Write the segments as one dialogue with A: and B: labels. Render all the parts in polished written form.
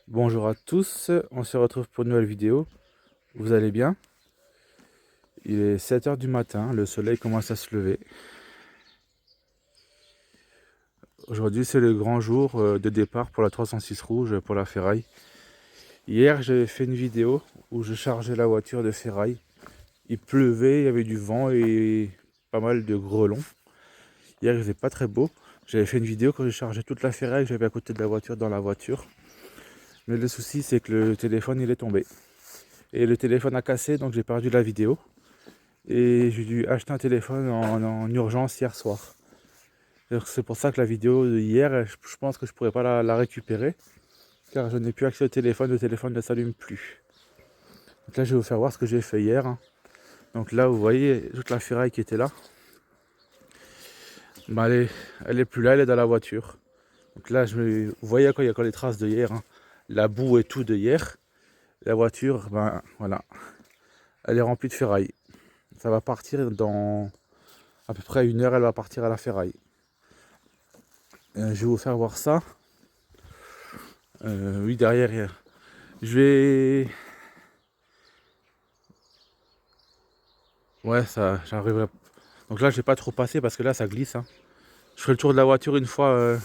A: Bonjour à tous, on se retrouve pour une nouvelle vidéo. Vous allez bien? Il est 7 heures du matin, le soleil commence à se lever. Aujourd'hui c'est le grand jour de départ pour la 306 rouge pour la ferraille. Hier j'avais fait une vidéo où je chargeais la voiture de ferraille. Il pleuvait, il y avait du vent et pas mal de grêlons. Hier il faisait pas très beau. J'avais fait une vidéo quand j'ai chargé toute la ferraille que j'avais à côté de la voiture dans la voiture. Mais le souci c'est que le téléphone il est tombé. Et le téléphone a cassé donc j'ai perdu la vidéo. Et j'ai dû acheter un téléphone en urgence hier soir. C'est pour ça que la vidéo d'hier, je pense que je pourrais pas la récupérer. Car je n'ai plus accès au téléphone, le téléphone ne s'allume plus. Donc là je vais vous faire voir ce que j'ai fait hier. Donc là vous voyez toute la ferraille qui était là. Bah, elle est plus là, elle est dans la voiture. Donc là vous voyez quoi, il y a encore les traces de hier. La boue et tout de hier. La voiture, ben voilà, elle est remplie de ferraille. Ça va partir dans à peu près une heure, elle va partir à la ferraille. Je vais vous faire voir ça. Oui, derrière. Je vais... Ouais, ça, j'arriverai. Donc là, je vais pas trop passer parce que là, ça glisse. Je ferai le tour de la voiture une fois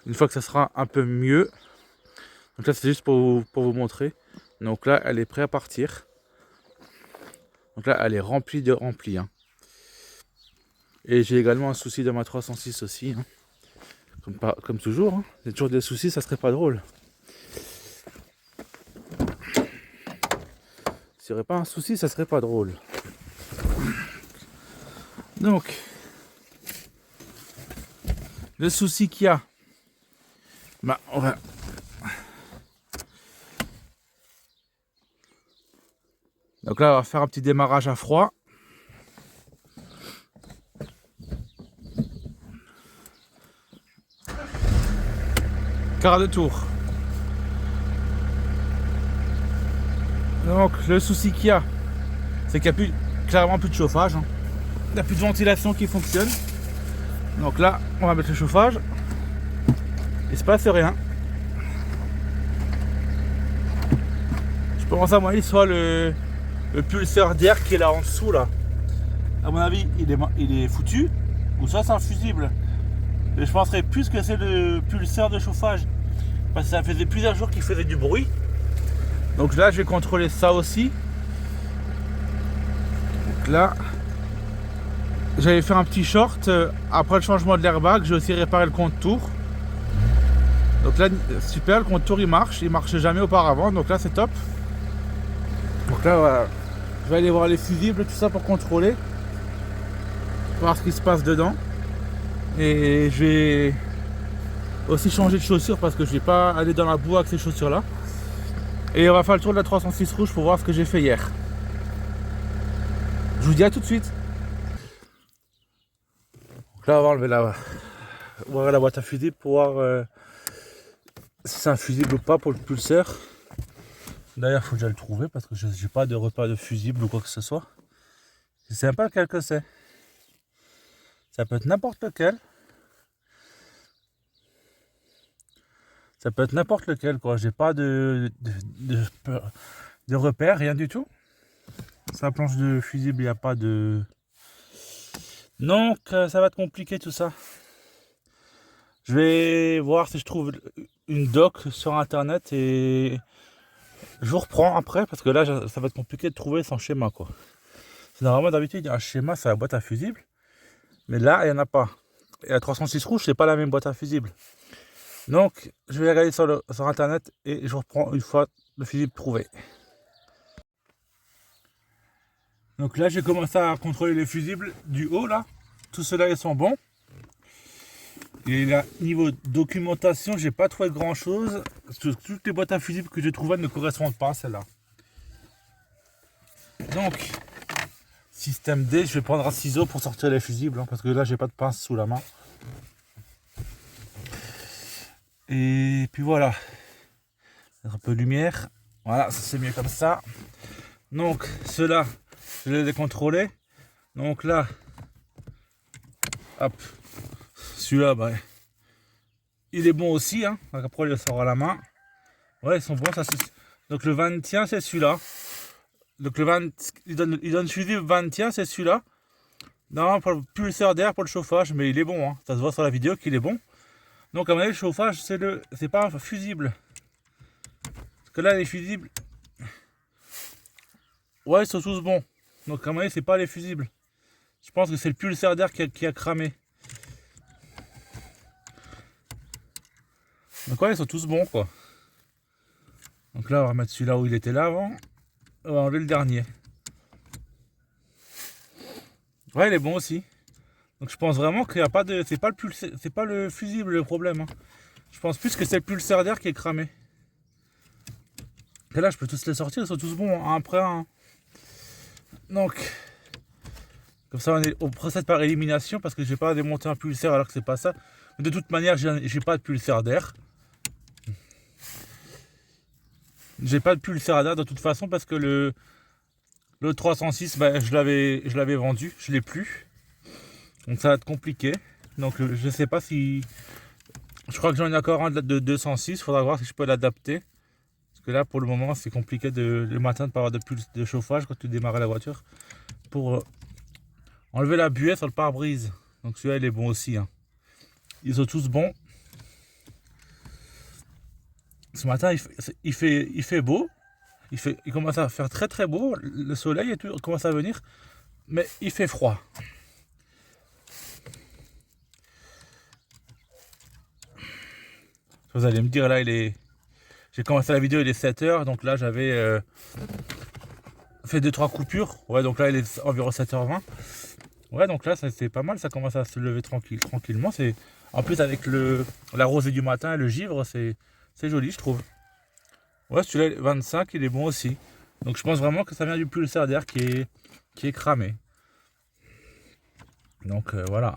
A: que ça sera un peu mieux. Donc là, c'est juste pour vous montrer. Donc là, elle est prête à partir. Donc là, elle est remplie de remplis. Et j'ai également un souci de ma 306 aussi. Comme toujours. Il y a toujours des soucis, ça serait pas drôle. S'il n'y aurait pas un souci, ça serait pas drôle. Donc, le souci qu'il y a, bah, donc là, on va faire un petit démarrage à froid. Quart de tour. Donc, le souci qu'il y a, c'est qu'il n'y a clairement plus de chauffage. Il n'y a plus de ventilation qui fonctionne. Donc là, on va mettre le chauffage. Il ne se passe rien. Je pense à mon avis, soit le pulseur d'air qui est là en dessous, là. À mon avis, il est foutu. Ou soit c'est un fusible. Mais je penserais plus que c'est le pulseur de chauffage. Parce que ça faisait plusieurs jours qu'il faisait du bruit. Donc là, je vais contrôler ça aussi. Donc là, j'avais fait un petit short. Après le changement de l'airbag, j'ai aussi réparé le compte-tour. Donc là, super, le compte-tour il marchait jamais auparavant. Donc là, c'est top. Donc là, voilà. Je vais aller voir les fusibles, tout ça pour contrôler. Voir ce qui se passe dedans. Et je vais aussi changer de chaussures parce que je vais pas aller dans la boue avec ces chaussures là. Et on va faire le tour de la 306 rouge pour voir ce que j'ai fait hier. Je vous dis à tout de suite. Donc là on va enlever la boîte à fusible pour voir si c'est un fusible ou pas pour le pulseur. D'ailleurs il faut déjà le trouver parce que je n'ai pas de repas de fusible ou quoi que ce soit. Je ne sais même pas lequel que c'est. Ça peut être n'importe lequel. Ça peut être n'importe lequel quoi. J'ai pas de repère, rien du tout. Sur la planche de fusible, il n'y a pas de... Donc, ça va être compliqué tout ça. Je vais voir si je trouve une doc sur internet et je vous reprends après parce que là, ça va être compliqué de trouver son schéma quoi. Normalement, d'habitude, il y a un schéma sur la boîte à fusible. Mais là, il n'y en a pas. Et la 306 rouge, c'est pas la même boîte à fusible. Donc, je vais regarder sur internet et je reprends une fois le fusible trouvé. Donc là, j'ai commencé à contrôler les fusibles du haut là. Tous ceux-là, ils sont bons. Et là, niveau documentation, j'ai pas trouvé grand chose. Parce que toutes les boîtes à fusibles que j'ai trouvées ne correspondent pas à celle-là. Donc, système D, je vais prendre un ciseau pour sortir les fusibles. Parce que là, j'ai pas de pince sous la main. Et puis voilà. Un peu de lumière. Voilà, c'est mieux comme ça. Donc, ceux-là, je les ai contrôlés. Donc là, hop. Celui-là, bah, il est bon aussi. Donc après, il le sort à la main. Ouais, ils sont bons. Donc le 21, c'est celui-là. Donc le 20, il donne fusible 21, c'est celui-là. Non, pour le pulseur d'air pour le chauffage, mais il est bon. Hein. Ça se voit sur la vidéo qu'il est bon. Donc à mon avis, le chauffage, c'est pas fusible. Parce que là, les fusibles, ouais, ils sont tous bons. Donc à mon avis, c'est pas les fusibles. Je pense que c'est le pulseur d'air qui a cramé. Donc ouais, ils sont tous bons quoi. Donc là, on va remettre celui-là où il était là avant. On va enlever le dernier. Ouais, il est bon aussi. Donc je pense vraiment qu'il n'y a pas de. C'est pas le fusible le problème. Hein. Je pense plus que c'est le pulseur d'air qui est cramé. Et là, je peux tous les sortir, ils sont tous bons, un après un. Donc, comme ça, on procède par élimination parce que je vais pas démonter un pulseur alors que c'est pas ça. Mais de toute manière, j'ai pas de pulseur d'air. J'ai pas de pulseur d'air de toute façon parce que le 306, ben, je l'avais vendu, je l'ai plus. Donc ça va être compliqué. Donc je sais pas si. Je crois que j'en ai encore un de 206, il faudra voir si je peux l'adapter. Parce que là, pour le moment, c'est compliqué le matin de pas avoir de chauffage quand tu démarres la voiture. Pour enlever la buée sur le pare-brise. Donc celui-là, il est bon aussi. Hein. Ils sont tous bons. Ce matin, il fait beau. Il commence à faire très très beau. Le soleil et tout commence à venir. Mais il fait froid. Vous allez me dire, là, j'ai commencé la vidéo, il est 7h. Donc là, j'avais fait 2-3 coupures. Ouais, donc là, il est environ 7h20. Ouais, donc là, c'est pas mal. Ça commence à se lever tranquillement. En plus, avec la rosée du matin et le givre, c'est joli, je trouve. Ouais, celui-là, 25, il est bon aussi. Donc je pense vraiment que ça vient du pulseur d'air qui est cramé. Donc voilà.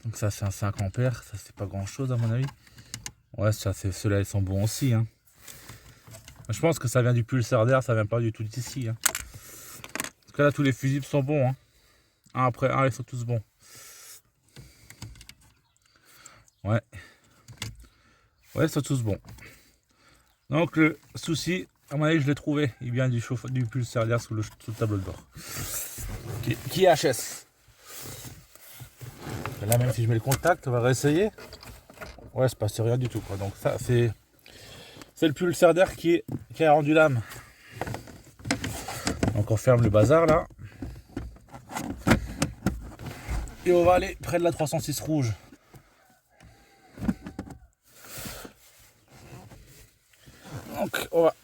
A: Donc ça, c'est un 5 ampères. Ça, c'est pas grand-chose à mon avis. Ouais, ceux-là, ils sont bons aussi. Hein. Je pense que ça vient du pulseur d'air, ça vient pas du tout d'ici. Hein. Parce que là, tous les fusibles sont bons. Hein. Un après un, ils sont tous bons. Ouais. Ouais, ils sont tous bons. Donc le souci, à mon avis, je l'ai trouvé. Il vient du pulseur d'air sous le tableau de bord. Qui est HS. Là, même si je mets le contact, on va réessayer. Ouais, c'est passé rien du tout. Quoi. Donc ça, c'est le pulseur d'air qui a rendu l'âme. Donc on ferme le bazar là. Et on va aller près de la 306 rouge. Donc on va.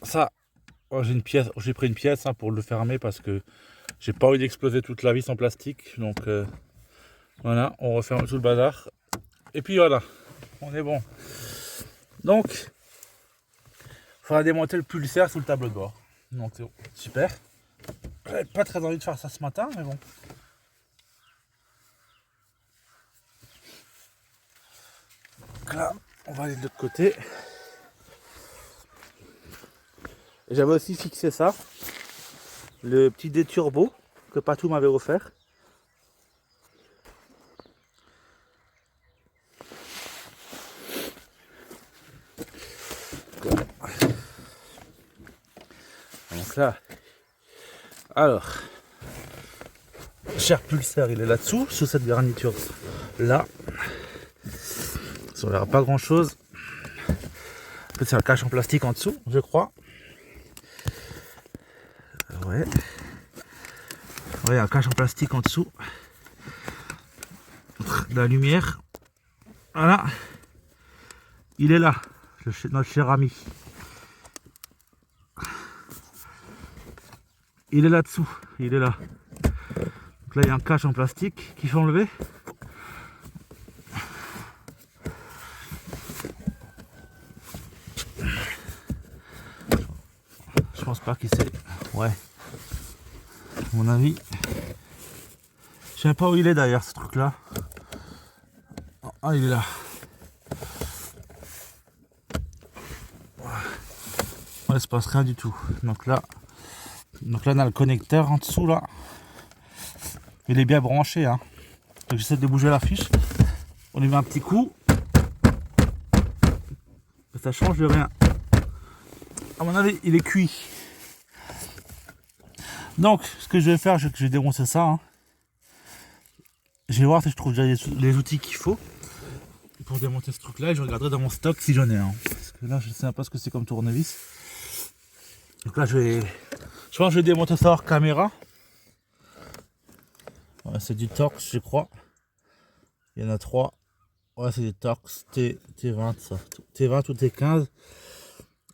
A: Ça. Oh, j'ai pris une pièce hein, pour le fermer parce que j'ai pas envie d'exploser toute la vis en plastique. Donc voilà, on referme tout le bazar. Et puis voilà, on est bon. Donc, il faudra démonter le pulseur sous le tableau de bord. Donc c'est bon. Super. J'avais pas très envie de faire ça ce matin, mais bon. Donc là, on va aller de l'autre côté. J'avais aussi fixé ça, le petit déturbo que Patou m'avait offert. Donc là, alors, cher pulseur, il est là-dessous, sous cette garniture là. Ça ne verra pas grand chose. En fait, c'est un cache en plastique en dessous, je crois. Ouais. Ouais, un cache en plastique en dessous. De la lumière. Voilà. Il est là, notre cher ami. Il est là-dessous, il est là. Donc là, il y a un cache en plastique qu'il faut enlever. Je pense pas qu'il sait. Ouais. À mon avis. Je sais pas où il est d'ailleurs ce truc là. Ah, il est là. Ouais, il se passe rien du tout. Donc là, on a le connecteur en dessous là. Il est bien branché. Hein. Donc j'essaie de bouger la fiche. On lui met un petit coup. ça change de rien. À mon avis, il est cuit. Donc, ce que je vais faire, c'est que je vais démonter ça. Hein. Je vais voir si je trouve déjà les outils qu'il faut pour démonter ce truc-là. Et je regarderai dans mon stock si j'en ai un. Parce que là, je ne sais pas ce que c'est comme tournevis. Donc là, je pense que je vais démonter ça hors caméra. Ouais, c'est du Torx, je crois. Il y en a 3. Ouais, c'est des Torx T20, ça. T20 ou T15.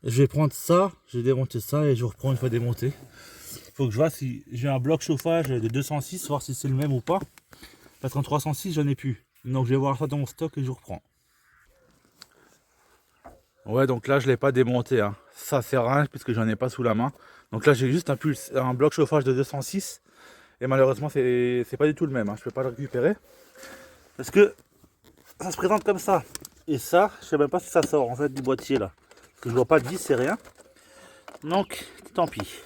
A: Je vais prendre ça, je vais démonter ça et je reprends une fois démonté. Il faut que je vois si j'ai un bloc chauffage de 206, voir si c'est le même ou pas. Parce qu'en 306, j'en ai plus. Donc je vais voir ça dans mon stock et je reprends. Ouais, donc là, je ne l'ai pas démonté. Hein. Ça sert à rien puisque j'en ai pas sous la main. Donc là, j'ai juste un bloc chauffage de 206. Et malheureusement, c'est pas du tout le même. Hein. Je peux pas le récupérer. Parce que ça se présente comme ça. Et ça, je sais même pas si ça sort en fait du boîtier là. Parce que je vois pas de vis, c'est rien. Donc, tant pis.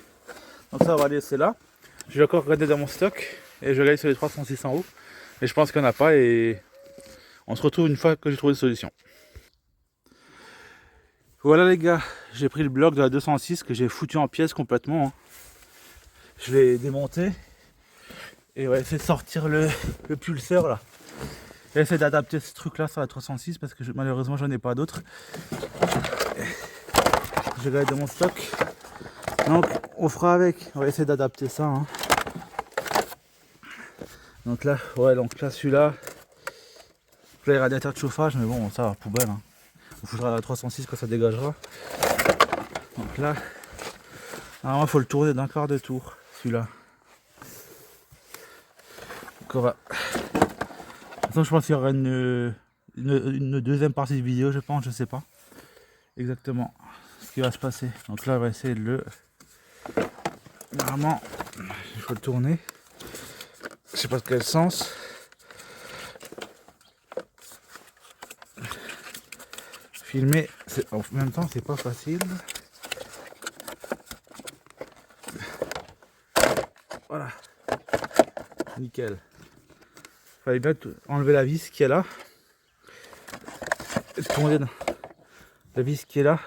A: Donc ça, on va laisser là. Je vais encore regarder dans mon stock. Et je regarde sur les 306 en haut. Et je pense qu'il n'y en a pas. Et on se retrouve une fois que j'ai trouvé une solution. Voilà les gars, j'ai pris le bloc de la 206 que j'ai foutu en pièces complètement. Hein. Je l'ai démonté. Et on va essayer de sortir le pulseur là. Je vais essayer d'adapter ce truc là sur la 306 parce que malheureusement j'en ai pas d'autres. Je regarde dans mon stock. Donc on fera avec. On va essayer d'adapter ça. Hein. Donc là, ouais, donc là celui-là. Là les radiateurs de chauffage, mais bon ça poubelle. Hein. On foutra la 306 quand ça dégagera. Donc là, normalement il faut le tourner d'un quart de tour, celui-là. Donc on va. De toute façon, je pense qu'il y aura une deuxième partie de vidéo, je pense, je sais pas exactement ce qui va se passer. Donc là, on va essayer de le. Normalement, il faut le tourner. Je sais pas de quel sens. Filmer, en même temps, c'est pas facile. Voilà. Nickel. Fallait bien enlever la vis qui est là. Et tourner la vis qui est là.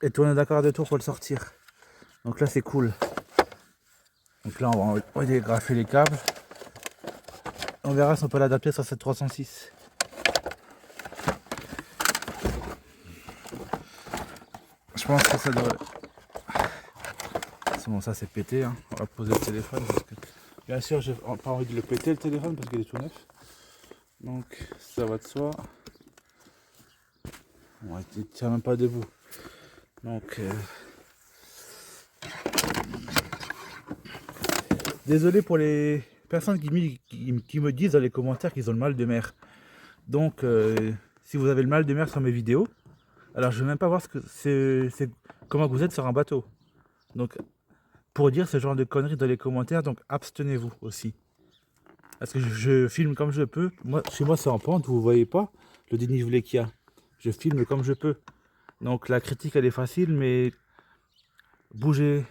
A: Et tourner d'un quart de tour pour le sortir. Donc là, c'est cool. Donc là, on va dégrafer les câbles. On verra si on peut l'adapter sur cette 306. Je pense que ça devrait. C'est bon, ça c'est pété. Hein. On va poser le téléphone. Parce que... Bien sûr, j'ai pas envie de le péter le téléphone parce qu'il est tout neuf. Donc ça va de soi. Bon, il ne tient même pas debout. Donc. Désolé pour les personnes qui me disent dans les commentaires qu'ils ont le mal de mer. Donc, si vous avez le mal de mer sur mes vidéos, alors je ne vais même pas voir ce que c'est comment vous êtes sur un bateau. Donc, pour dire ce genre de conneries dans les commentaires, donc abstenez-vous aussi. Parce que je filme comme je peux. Moi, chez moi, c'est en pente, vous ne voyez pas le dénivelé qu'il y a. Je filme comme je peux. Donc, la critique, elle est facile, mais bougez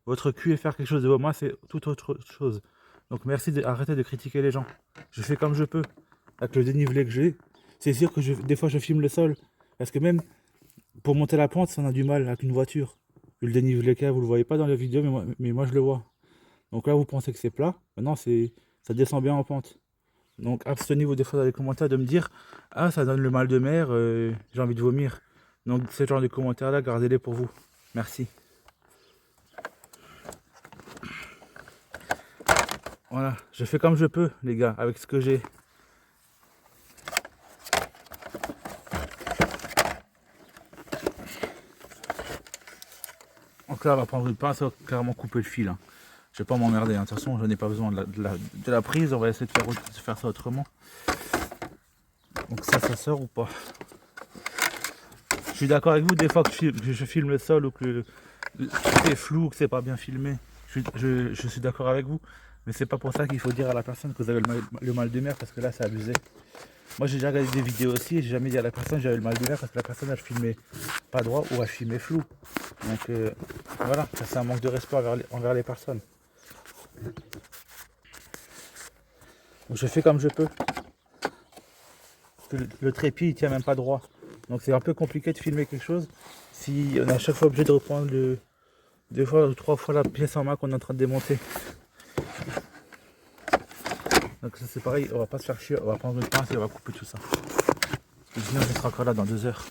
A: votre cul et faire quelque chose de vos mains, c'est toute autre chose. Donc merci d'arrêter de critiquer les gens. Je fais comme je peux. Avec le dénivelé que j'ai, c'est sûr que des fois je filme le sol. Parce que même pour monter la pente, on a du mal avec une voiture. Vu le dénivelé qu'il y a, vous le voyez pas dans la vidéo, mais moi je le vois. Donc là vous pensez que c'est plat. Maintenant ça descend bien en pente. Donc abstenez-vous des fois dans les commentaires de me dire ah ça donne le mal de mer, j'ai envie de vomir. Donc ce genre de commentaires là, gardez-les pour vous. Merci. Voilà, je fais comme je peux, les gars, avec ce que j'ai. Donc là, on va prendre une pince, on va carrément couper le fil. Hein. Je vais pas m'emmerder, hein. De toute façon, je n'ai pas besoin de la prise, on va essayer de faire ça autrement. Donc ça sort ou pas? Je suis d'accord avec vous, des fois que je filme le sol ou que c'est flou ou que c'est pas bien filmé. Je suis d'accord avec vous. Mais c'est pas pour ça qu'il faut dire à la personne que vous avez le mal de mer parce que là c'est abusé. Moi j'ai déjà regardé des vidéos aussi et j'ai jamais dit à la personne que j'avais le mal de mer parce que la personne elle filmait pas droit ou elle filmait flou. Donc voilà, c'est un manque de respect envers les personnes. Donc je fais comme je peux. Le trépied il tient même pas droit. Donc c'est un peu compliqué de filmer quelque chose si on est à chaque fois obligé de reprendre 2 fois ou 3 fois la pièce en main qu'on est en train de démonter. Donc ça c'est pareil, on va pas se faire chier, on va prendre une pince et on va couper tout ça. Parce que sinon on sera encore là dans 2 heures.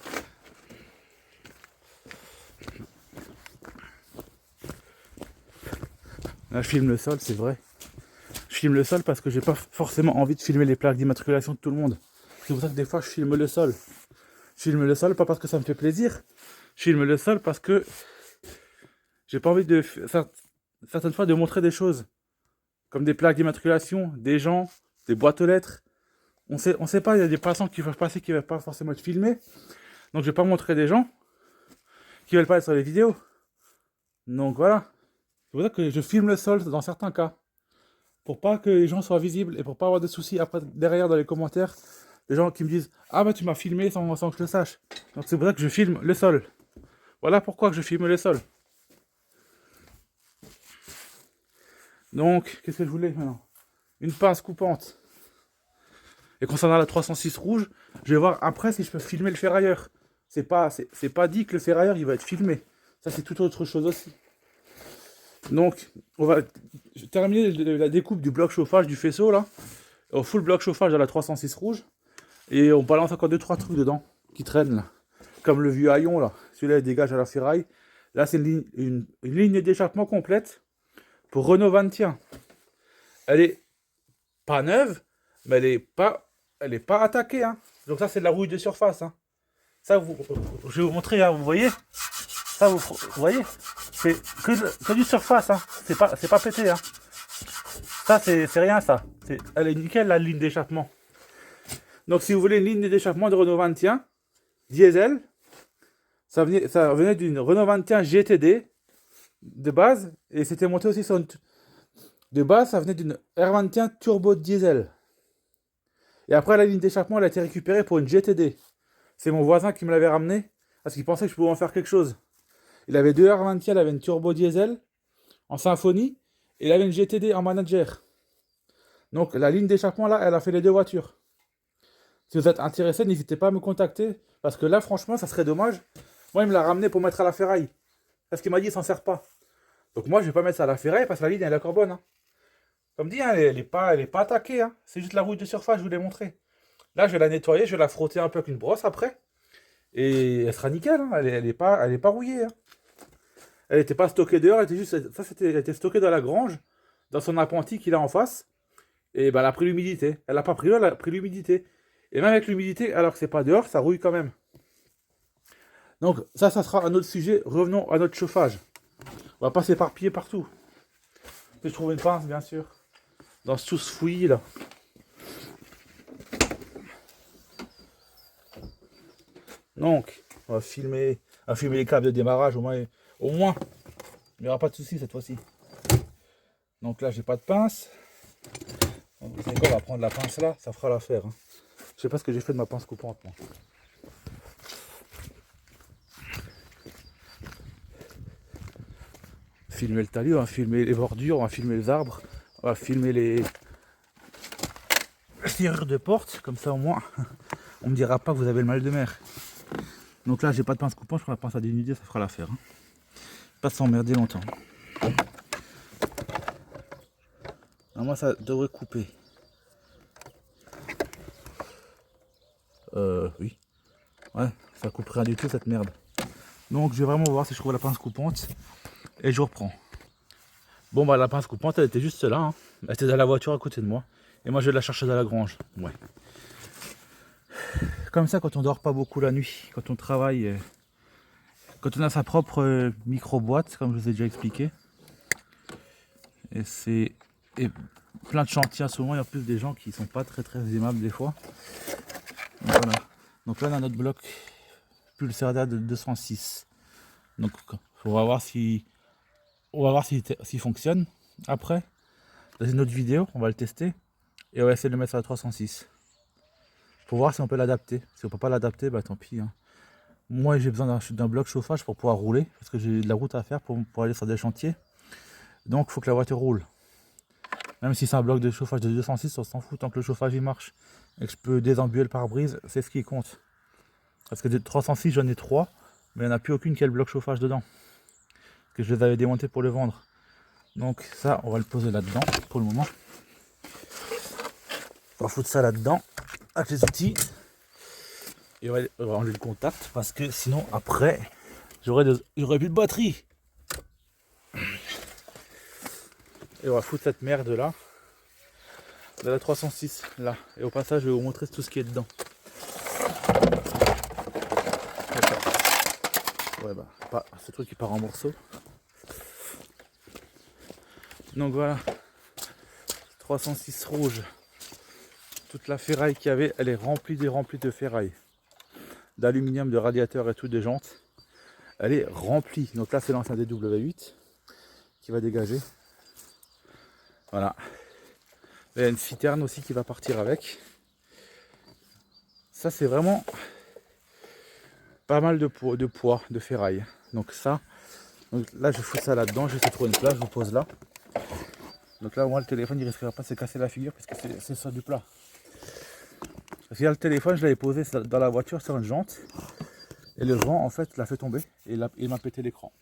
A: Là je filme le sol, c'est vrai. Je filme le sol parce que j'ai pas forcément envie de filmer les plaques d'immatriculation de tout le monde. C'est pour ça que des fois je filme le sol. Je filme le sol pas parce que ça me fait plaisir. Je filme le sol parce que j'ai pas envie de certaines fois de montrer des choses. Comme des plaques d'immatriculation, des gens, des boîtes aux lettres. On sait pas, il y a des passants qui peuvent passer qui ne veulent pas forcément être filmés. Donc je vais pas montrer des gens qui veulent pas être sur les vidéos. Donc voilà. C'est pour ça que je filme le sol dans certains cas. Pour pas que les gens soient visibles et pour pas avoir de soucis après derrière dans les commentaires. Des gens qui me disent « Ah bah tu m'as filmé sans que je le sache ». Donc c'est pour ça que je filme le sol. Voilà pourquoi je filme le sol. Donc, qu'est-ce que je voulais maintenant? Une pince coupante. Et concernant la 306 rouge, je vais voir après si je peux filmer le ferrailleur. C'est pas dit que le ferrailleur il va être filmé. Ça c'est toute autre chose aussi. Donc, on va terminer la découpe du bloc chauffage du faisceau là. Au full bloc chauffage à la 306 rouge. Et on balance encore 2-3 trucs dedans qui traînent là. Comme le vieux haillon là. Celui-là il dégage à la ferraille. Là c'est une ligne d'échappement complète pour Renault 21. Elle est pas neuve, mais elle est pas attaquée. Hein. Donc ça c'est de la rouille de surface. Hein. Ça je vais vous montrer, hein, vous voyez. Ça vous voyez. C'est que du surface. Hein. C'est pas pété. Hein. Ça c'est rien ça. Elle est nickel la ligne d'échappement. Donc si vous voulez une ligne d'échappement de Renault 21 diesel, ça venait d'une Renault 21 GTD de base et c'était monté aussi sur une... De base, ça venait d'une R21 turbo diesel. Et après, la ligne d'échappement, elle a été récupérée pour une GTD. C'est mon voisin qui me l'avait ramené parce qu'il pensait que je pouvais en faire quelque chose. Il avait 2 R21, il avait une turbo diesel en symphonie et il avait une GTD en manager. Donc la ligne d'échappement là, elle a fait les 2 voitures. Si vous êtes intéressé, n'hésitez pas à me contacter parce que là, franchement, ça serait dommage. Moi, il me l'a ramené pour mettre à la ferraille. Parce qu'il m'a dit, il s'en sert pas. Donc moi, je vais pas mettre ça à la ferraille parce que la ligne, elle est encore bonne. Hein. Comme dit, hein, elle est pas attaquée. Hein. C'est juste la rouille de surface, je vous l'ai montré. Là, je vais la nettoyer, je vais la frotter un peu avec une brosse après. Et elle sera nickel. Hein. Elle est pas rouillée. Hein. Elle n'était pas stockée dehors, elle était stockée dans la grange, dans son appentis qu'il a en face. Et ben, elle a pris l'humidité. Elle n'a pas pris l'eau, elle a pris l'humidité. Et même avec l'humidité, alors que c'est pas dehors, ça rouille quand même. Donc ça sera un autre sujet. Revenons à notre chauffage. On va pas s'éparpiller partout. Je trouve une pince, bien sûr. Dans tout ce fouillis là. Donc, on va filmer les câbles de démarrage au moins. Il n'y aura pas de souci cette fois-ci. Donc là, j'ai pas de pince. Donc, vous savez quoi, on va prendre la pince là, ça fera l'affaire. Hein. Je sais pas ce que j'ai fait de ma pince coupante moi. Filmer le talus, on va filmer les bordures, on va filmer les arbres, on va filmer les serrures de porte, comme ça au moins on me dira pas que vous avez le mal de mer. Donc là j'ai pas de pince coupante, je prends la pince à dénuder, ça fera l'affaire. Hein. Pas s'emmerder longtemps. Alors moi ça devrait couper. Oui. Ouais, ça coupe rien du tout cette merde. Donc je vais vraiment voir si je trouve la pince coupante et je reprends. Bon bah la pince coupante elle était juste là, hein. Elle était dans la voiture à côté de moi. Et moi je vais la chercher dans la grange. Ouais. Comme ça quand on dort pas beaucoup la nuit, quand on travaille, quand on a sa propre micro-boîte, comme je vous ai déjà expliqué. Et c'est plein de chantiers à ce moment, il y a plus des gens qui sont pas très aimables des fois. Donc, voilà. Donc là on a notre bloc Pulsarda de 206. Donc on va voir s'il fonctionne. Après, dans une autre vidéo, on va le tester et on va essayer de le mettre sur la 306 pour voir si on peut l'adapter. Si on peut pas l'adapter, bah tant pis. Hein. Moi j'ai besoin d'un bloc chauffage pour pouvoir rouler parce que j'ai de la route à faire pour aller sur des chantiers. Donc il faut que la voiture roule. Même si c'est un bloc de chauffage de 206, on s'en fout tant que le chauffage il marche et que je peux désembuer le pare-brise, c'est ce qui compte. Parce que des 306 j'en ai 3, mais il n'y en a plus aucune qui a le bloc chauffage dedans. Parce que je les avais démontés pour les vendre. Donc ça, on va le poser là-dedans pour le moment. On va foutre ça là-dedans avec les outils. Et on va enlever le contact parce que sinon après j'aurais plus de batterie. Et on va foutre cette merde là de la 306 là. Et au passage je vais vous montrer tout ce qui est dedans. Ouais bah pas ce truc qui part en morceaux. Donc voilà, 306 rouge. Toute la ferraille qu'il y avait, elle est remplie de ferraille. D'aluminium, de radiateur et tout, des jantes. Elle est remplie. Donc là c'est l'ancien DW8 qui va dégager. Voilà. Il y a une citerne aussi qui va partir avec. Ça c'est vraiment pas mal de poids, de ferraille. Donc ça, donc là je fous ça là-dedans, j'essaie de trouver une place, je vous pose là. Donc là au moins le téléphone il risquera pas de se casser la figure parce que c'est sur du plat. Parce que là, le téléphone je l'avais posé dans la voiture sur une jante. Et le vent en fait l'a fait tomber et il m'a pété l'écran.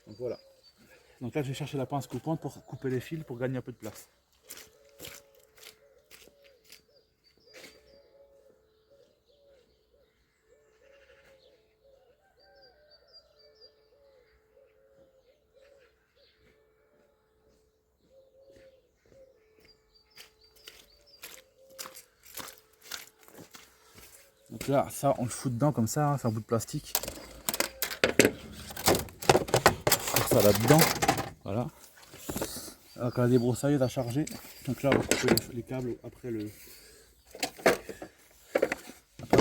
A: Donc voilà. Donc là je vais chercher la pince coupante pour couper les fils pour gagner un peu de place. Donc là ça on le fout dedans comme ça, hein, c'est un bout de plastique. On fout ça là-dedans. Voilà. Alors quand la débroussailleuse a chargé, donc là on va couper les câbles après le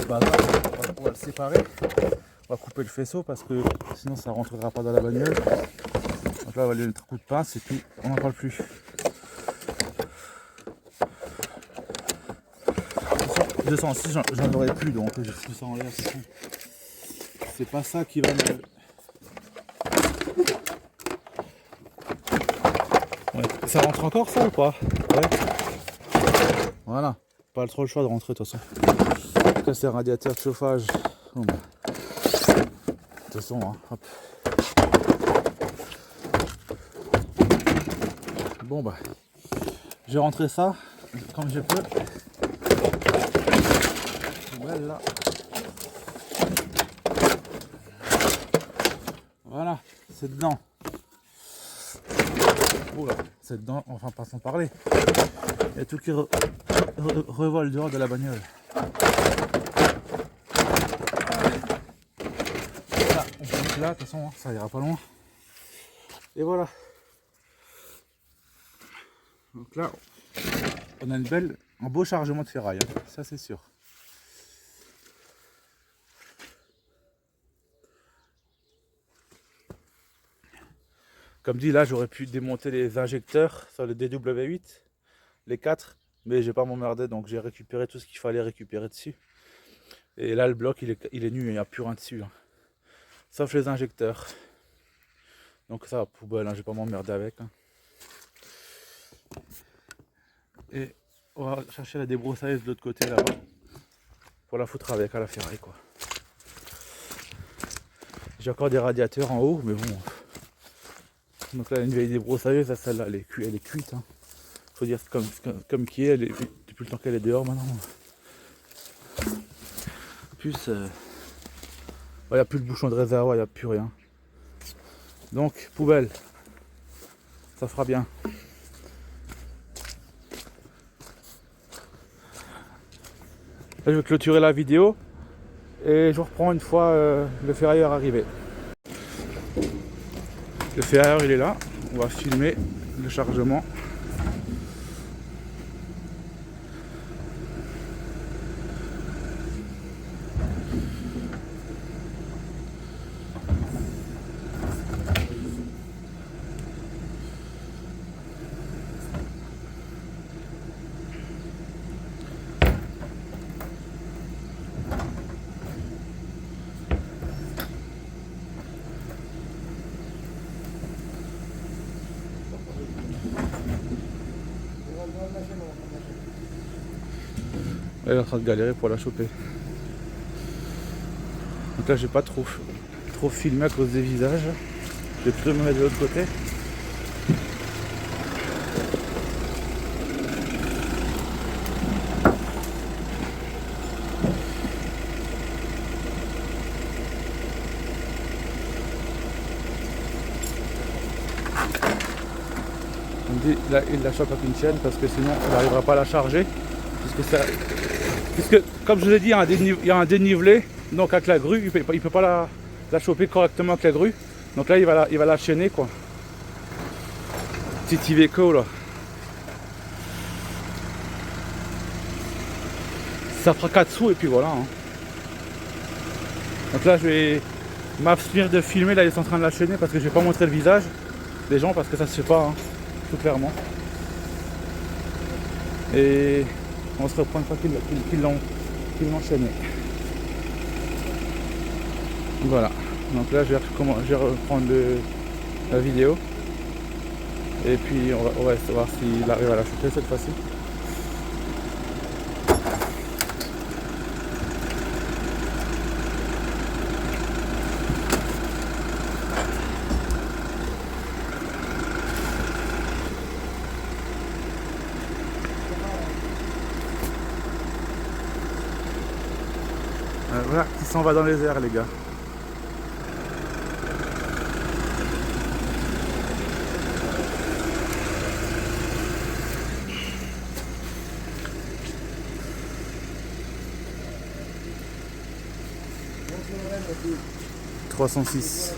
A: bazar, on va le séparer. On va couper le faisceau parce que sinon ça rentrera pas dans la bagnole. Donc là on va lui mettre un coup de pince et puis on n'en parle plus. 206 j'en aurais plus donc je fous ça en l'air. C'est pas ça qui va me... Ouais. Ça rentre encore ça ou pas? Ouais. Voilà. Pas trop le choix de rentrer de toute façon. Là c'est un radiateur de chauffage. Bon, bah. De toute façon, hein, hop. Bon bah. Je vais rentrer ça comme je peux. Voilà. Voilà, c'est dedans. Oula, c'est dedans, enfin pas sans parler. Il y a tout qui revole dehors de la bagnole. Là, on peut là, de toute façon, hein, ça ira pas loin. Et voilà. Donc là, on a un beau chargement de ferraille, hein, ça c'est sûr. Comme dit, là j'aurais pu démonter les injecteurs sur le DW8, les 4, mais j'ai pas m'emmerder donc j'ai récupéré tout ce qu'il fallait récupérer dessus. Et là le bloc il est nu, il n'y a plus rien dessus, hein. Sauf les injecteurs. Donc ça, poubelle, hein, j'ai pas m'emmerder avec. Hein. Et on va chercher la débroussailleuse de l'autre côté là-bas pour la foutre avec à la ferraille quoi. J'ai encore des radiateurs en haut, mais bon. Donc là, une vieille débroussailleuse, celle-là, elle est cuite. Hein. Faut dire comme qui est, depuis le temps qu'elle est dehors maintenant. En plus, il n'y a plus de bouchon de réservoir, il n'y a plus rien. Donc, poubelle, ça fera bien. Là, je vais clôturer la vidéo et je reprends une fois le ferrailleur arrivé. Le ferrailleur il est là, on va filmer le chargement. Elle est en train de galérer pour la choper. Donc là, j'ai pas trop filmé à cause des visages. Je vais plutôt me mettre de l'autre côté. On me dit là, il la chope avec une chaîne parce que sinon on n'arrivera pas à la charger. Puisque comme je vous l'ai dit, il y a un dénivelé, donc avec la grue, il peut pas la choper correctement avec la grue. Donc là il va la chaîner quoi. Petit Iveco là. Ça fera 4 sous et puis voilà. Hein. Donc là je vais m'abstenir de filmer, là ils sont en train de la chaîner parce que je vais pas montrer le visage des gens parce que ça se fait pas, hein, tout clairement. Et on se reprend une fois qu'ils l'ont chaîné. Voilà. Donc là je vais reprendre la vidéo. Et puis on va voir s'il arrive à la choper cette fois-ci. Voilà qui s'en va dans les airs les gars. « 306 ».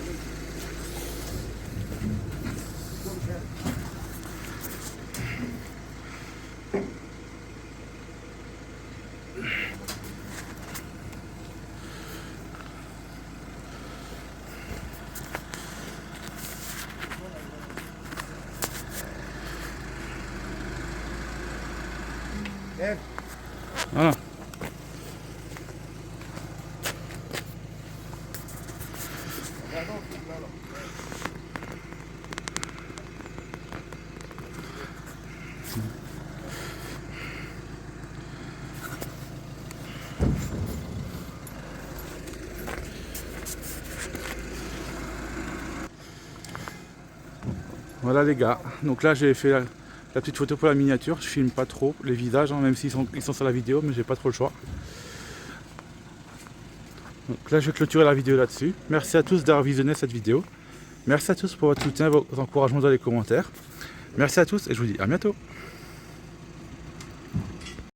A: Voilà. Voilà les gars, donc là j'ai fait la petite photo pour la miniature, je filme pas trop les visages, hein, même s'ils sont sur la vidéo, mais j'ai pas trop le choix. Donc là je vais clôturer la vidéo là-dessus. Merci à tous d'avoir visionné cette vidéo. Merci à tous pour votre soutien, vos encouragements dans les commentaires. Merci à tous et je vous dis à bientôt.